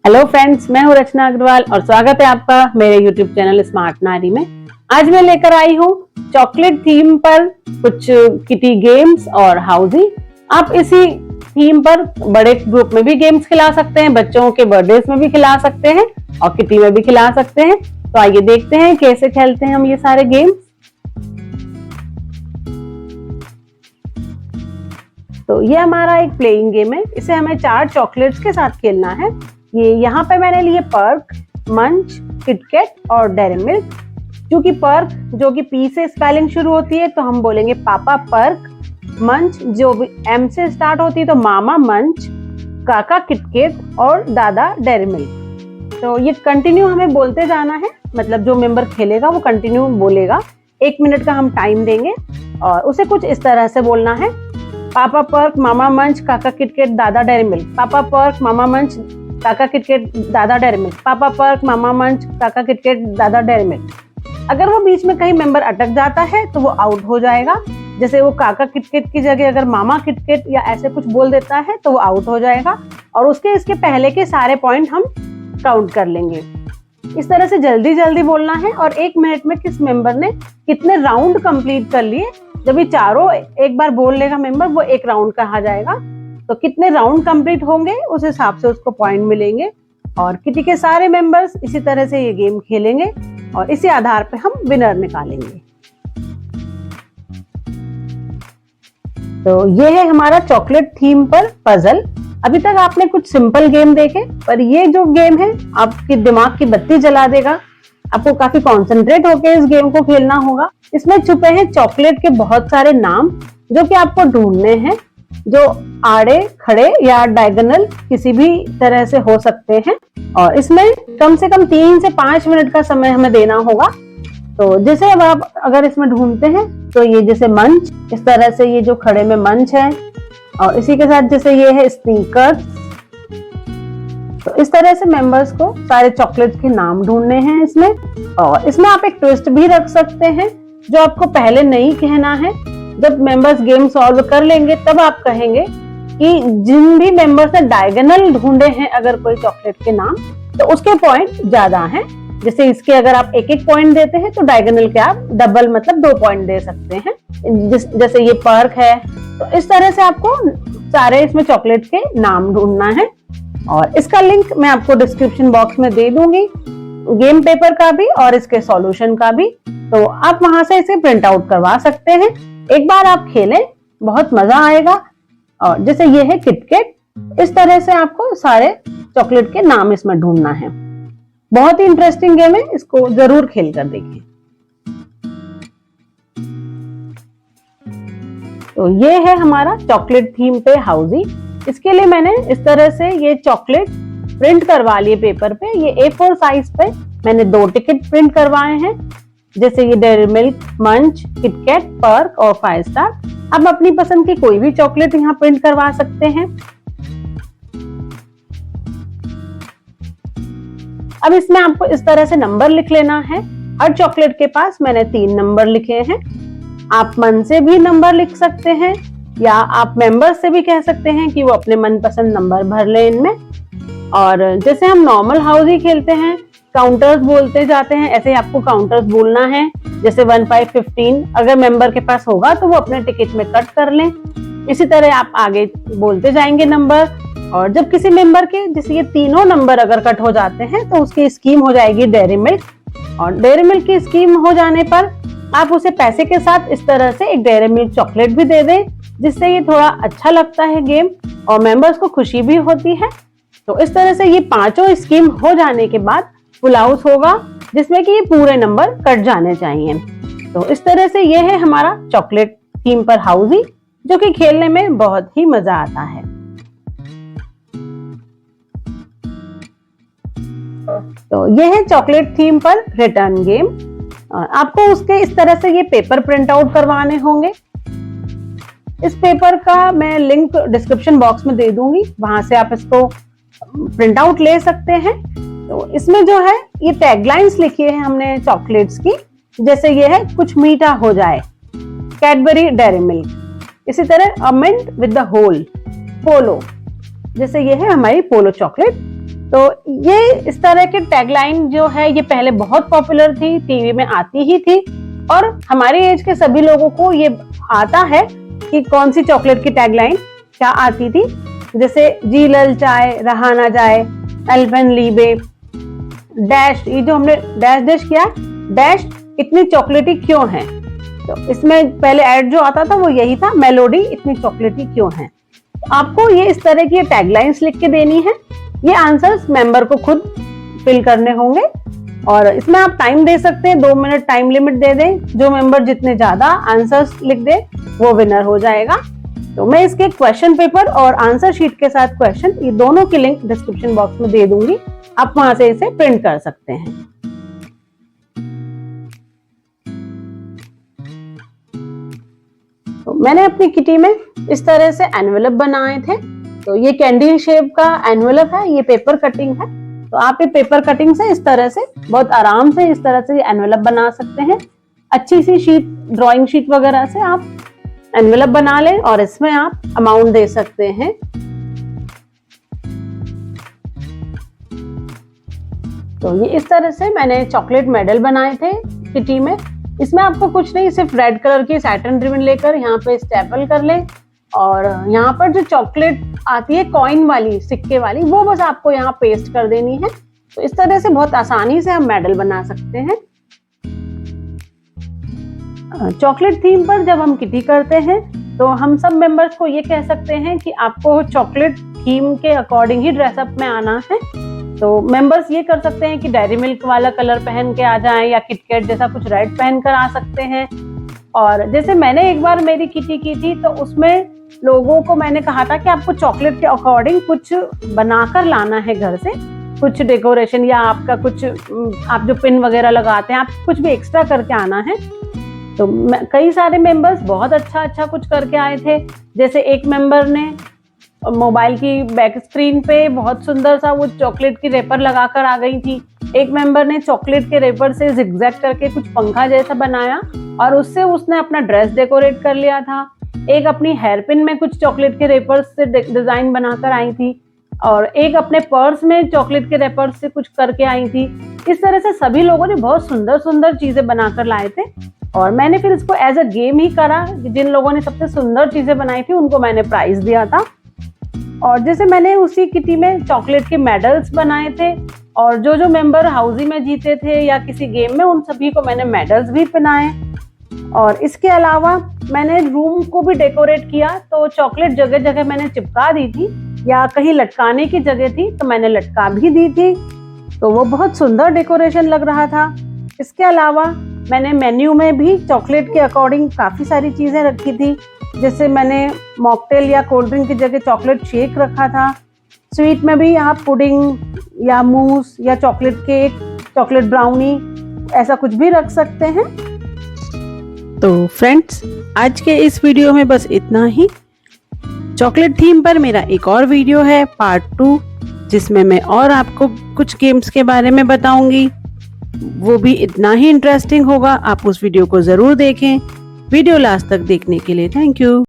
Hello friends, मैं हूँ रचना अग्रवाल और स्वागत है आपका मेरे यूट्यूब चैनल स्मार्ट नारी में। आज मैं लेकर आई हूँ चॉकलेट थीम पर कुछ किटी गेम्स और हाउसी। आप इसी थीम पर बड़े ग्रुप में भी गेम्स खिला सकते हैं, बच्चों के बर्थडे में भी खिला सकते हैं और किटी में भी खिला सकते हैं। तो आइए देखते हैं कैसे खेलते हैं हम ये सारे गेम्स। तो ये हमारा एक प्लेइंग गेम है, इसे हमें 4 चॉकलेट्स के साथ खेलना है। ये यहाँ पे मैंने लिए पर्क, मंच, किटकैट और डेयरी मिल्क। क्योंकि पर्क जो कि पी से स्पेलिंग शुरू होती है तो हम बोलेंगे पापा पर्क। मंच जो भी एम से स्टार्ट होती है तो मामा मंच, काका किटकैट और दादा डेयरी मिल्क। तो ये कंटिन्यू हमें बोलते जाना है, मतलब जो मेंबर खेलेगा वो कंटिन्यू बोलेगा। 1 मिनट का हम टाइम देंगे और उसे कुछ इस तरह से बोलना है: पापा पर्क, मामा मंच, काका किटकैट, दादा डेयरी मिल्क। पापा पर्क, मामा मंच, काका किटकैट, दादा डेयरी मिल्क। पापा पर्क, मामा मंच, काका किटकैट, दादा डेयरी मिल्क। अगर वो बीच में कहीं मेंबर अटक जाता है तो वो आउट हो जाएगा। जैसे वो काका किटकैट की जगह अगर मामा किटकैट या ऐसे कुछ बोल देता है तो वो आउट हो जाएगा और इसके पहले के सारे पॉइंट हम काउंट कर लेंगे। इस तरह से जल्दी जल्दी बोलना है और 1 मिनट में किस मेंबर ने कितने राउंड कंप्लीट कर लिए। जब ये चारों एक बार बोल लेगा मेंबर, वो 1 राउंड कहा जाएगा। तो कितने राउंड कंप्लीट होंगे उस हिसाब से उसको पॉइंट मिलेंगे। और किटी के सारे मेंबर्स इसी तरह से ये गेम खेलेंगे और इसी आधार पे हम विनर निकालेंगे। तो ये है हमारा चॉकलेट थीम पर पजल। अभी तक आपने कुछ सिंपल गेम देखे, पर ये जो गेम है आपके दिमाग की बत्ती जला देगा। आपको काफी कॉन्सेंट्रेट होकर इस गेम को खेलना होगा। इसमें छुपे हैं चॉकलेट के बहुत सारे नाम जो कि आपको ढूंढने हैं, जो आड़े खड़े या डायगोनल किसी भी तरह से हो सकते हैं। और इसमें कम से कम 3 से 5 मिनट का समय हमें देना होगा। तो जैसे अब आप अगर इसमें ढूंढते हैं तो ये जैसे मंच, इस तरह से ये जो खड़े में मंच है और इसी के साथ जैसे ये है स्नीकर। तो इस तरह से मेंबर्स को सारे चॉकलेट के नाम ढूंढने हैं इसमें। और इसमें आप एक ट्विस्ट भी रख सकते हैं जो आपको पहले नहीं कहना है। जब मेंबर्स गेम सॉल्व कर लेंगे तब आप कहेंगे कि जिन भी मेंबर्स ने डायगोनल ढूंढे हैं अगर कोई चॉकलेट के नाम, तो उसके पॉइंट ज्यादा हैं। जैसे इसके अगर आप 1-1 पॉइंट देते हैं तो डायगोनल के आप डबल मतलब 2 पॉइंट दे सकते हैं। जैसे ये पर्क है, तो इस तरह से आपको सारे इसमें चॉकलेट के नाम ढूंढना है। और इसका लिंक मैं आपको डिस्क्रिप्शन बॉक्स में दे दूंगी, गेम पेपर का भी और इसके सॉल्यूशन का भी। तो आप वहां से इसे प्रिंट आउट करवा सकते हैं। एक बार आप खेलें, बहुत मजा आएगा। और जैसे ये है किटकैट, इस तरह से आपको सारे चॉकलेट के नाम इसमें ढूंढना है। बहुत ही इंटरेस्टिंग गेम है, इसको जरूर खेल कर देखिए। तो ये है हमारा चॉकलेट थीम पे हाउसी। इसके लिए मैंने इस तरह से ये चॉकलेट प्रिंट करवा लिए पेपर पे। ये A4 साइज पे मैंने 2 टिकट प्रिंट करवाए हैं, जैसे ये डेयरी मिल्क, मंच, किटकैट, पर्क और 5 स्टार। आप अपनी पसंद की कोई भी चॉकलेट यहाँ प्रिंट करवा सकते हैं। अब इसमें आपको इस तरह से नंबर लिख लेना है। हर चॉकलेट के पास मैंने 3 नंबर लिखे हैं। आप मन से भी नंबर लिख सकते हैं या आप मेंबर से भी कह सकते हैं कि वो अपने मनपसंद नंबर भर ले इनमें। और जैसे हम नॉर्मल हाउसी खेलते हैं, काउंटर्स बोलते जाते हैं, ऐसे ही आपको काउंटर्स बोलना है। जैसे 1, 5, 15 अगर मेंबर के पास होगा तो वो अपने टिकट में कट कर लें। इसी तरह आप आगे बोलते जाएंगे नंबर। और जब किसी मेंबर के जैसे ये तीनों नंबर अगर कट हो जाते हैं तो उसकी स्कीम हो जाएगी डेयरी मिल्क। और डेयरी मिल्क की स्कीम हो जाने पर आप उसे पैसे के साथ इस तरह से एक डेयरी मिल्क चॉकलेट भी दे दें, जिससे ये थोड़ा अच्छा लगता है गेम और मेंबर्स को खुशी भी होती है। तो इस तरह से ये 5 स्कीम हो जाने के बाद फुल हाउस होगा, जिसमें कि ये पूरे नंबर कट जाने चाहिए। तो इस तरह से ये है हमारा चॉकलेट थीम पर हाउसी, जो कि खेलने में बहुत ही मजा आता है। तो ये है चॉकलेट थीम पर रिटर्न गेम। आपको उसके इस तरह से ये पेपर प्रिंट आउट करवाने होंगे। इस पेपर का मैं लिंक डिस्क्रिप्शन बॉक्स में दे दूंगी, वहां से आप इसको प्रिंट आउट ले सकते हैं। तो इसमें जो है ये टैगलाइंस लिखी है हमने चॉकलेट्स की, जैसे ये है कुछ मीठा हो जाए, कैडबरी डेयरी मिल्क। इसी तरह a mint with the hole, Polo, जैसे ये है हमारी पोलो चॉकलेट। तो ये इस तरह के टैगलाइन जो है ये पहले बहुत पॉपुलर थी, टीवी में आती ही थी और हमारी एज के सभी लोगों को ये आता है कि कौन सी चॉकलेट की टैगलाइन क्या आती थी। जैसे जी ललचाए रहा ना जाए, अल्पेनलीबे, डैश, ये जो हमने डैश डैश किया, डैश इतनी चॉकलेटी क्यों है। तो इसमें पहले ऐड जो आता था वो यही था, मेलोडी इतनी चॉकलेटी क्यों है। आपको ये इस तरह की टैगलाइंस लिख के देनी है। ये आंसर्स मेंबर को खुद फिल करने होंगे और इसमें आप टाइम दे सकते हैं, 2 मिनट टाइम लिमिट दे दें। जो मेंबर जितने ज्यादा आंसर्स लिख दे वो विनर हो जाएगा। तो मैं इसके क्वेश्चन पेपर और आंसर शीट के साथ क्वेश्चन, ये दोनों की लिंक डिस्क्रिप्शन बॉक्स में दे दूंगी, आप वहां से इसे प्रिंट कर सकते हैं। तो मैंने अपनी किटी में इस तरह से एनवेलप बनाए थे। तो ये कैंडी शेप का एनवेलप है, ये पेपर कटिंग है। तो आप ये पेपर कटिंग से इस तरह से बहुत आराम से इस तरह से एनवेलप बना सकते हैं। अच्छी सी शीट, ड्राइंग शीट वगैरह से आप एनवेलप बना लें और इसमें आप अमाउंट दे सकते हैं। तो ये इस तरह से मैंने चॉकलेट मेडल बनाए थे किटी में। इसमें आपको कुछ नहीं, सिर्फ रेड कलर की सैटिन रिबन लेकर यहाँ पे स्टेपल कर लें और यहाँ पर जो चॉकलेट आती है कॉइन वाली, सिक्के वाली, वो बस आपको यहाँ पेस्ट कर देनी है। तो इस तरह से बहुत आसानी से हम मेडल बना सकते हैं। चॉकलेट थीम पर जब हम किटी करते हैं तो हम सब मेंबर्स को ये कह सकते हैं कि आपको चॉकलेट थीम के अकॉर्डिंग ही ड्रेसअप में आना है। तो मेंबर्स ये कर सकते हैं कि डेयरी मिल्क वाला कलर पहन के आ जाएं या किटकैट जैसा कुछ रेड पहन कर आ सकते हैं। और जैसे मैंने एक बार मेरी किटी की थी तो उसमें लोगों को मैंने कहा था कि आपको चॉकलेट के अकॉर्डिंग कुछ बनाकर लाना है घर से, कुछ डेकोरेशन या आपका कुछ, आप जो पिन वगैरह लगाते हैं, आप कुछ भी एक्स्ट्रा करके आना है। तो कई सारे मेंबर्स बहुत अच्छा कुछ करके आए थे। जैसे एक मेंबर ने मोबाइल की बैक स्क्रीन पे बहुत सुंदर सा वो चॉकलेट की रेपर लगाकर आ गई थी। एक मेंबर ने चॉकलेट के रेपर से जिगजैग करके कुछ पंखा जैसा बनाया और उससे उसने अपना ड्रेस डेकोरेट कर लिया था। एक अपनी हेयर पिन में कुछ चॉकलेट के रेपर्स से डिजाइन बनाकर आई थी और एक अपने पर्स में चॉकलेट के रेपर्स से कुछ करके आई थी। इस तरह से सभी लोगों ने बहुत सुंदर चीजें बनाकर लाए थे और मैंने फिर इसको एज अ गेम ही करा। जिन लोगों ने सबसे सुंदर चीजें बनाई थी उनको मैंने प्राइज दिया था। और जैसे मैंने उसी किटी में चॉकलेट के मेडल्स बनाए थे और जो मेंबर हाउसी में जीते थे या किसी गेम में, उन सभी को मैंने मेडल्स भी पहनाए। और इसके अलावा मैंने रूम को भी डेकोरेट किया। तो चॉकलेट जगह जगह मैंने चिपका दी थी या कहीं लटकाने की जगह थी तो मैंने लटका भी दी थी। तो वो बहुत सुंदर डेकोरेशन लग रहा था। इसके अलावा मैंने मेन्यू में भी चॉकलेट के अकॉर्डिंग काफ़ी सारी चीज़ें रखी थी। जैसे मैंने मॉकटेल या कोल्ड ड्रिंक की जगह चॉकलेट शेक रखा था। स्वीट में भी आप पुडिंग या मूस या चॉकलेट केक, चॉकलेट ब्राउनी, ऐसा कुछ भी रख सकते हैं। तो फ्रेंड्स, आज के इस वीडियो में बस इतना ही। चॉकलेट थीम पर मेरा एक और वीडियो है पार्ट 2, जिसमें मैं और आपको कुछ गेम्स के बारे में बताऊंगी। वो भी इतना ही इंटरेस्टिंग होगा। आप उस वीडियो को जरूर देखें। वीडियो लास्ट तक देखने के लिए थैंक यू।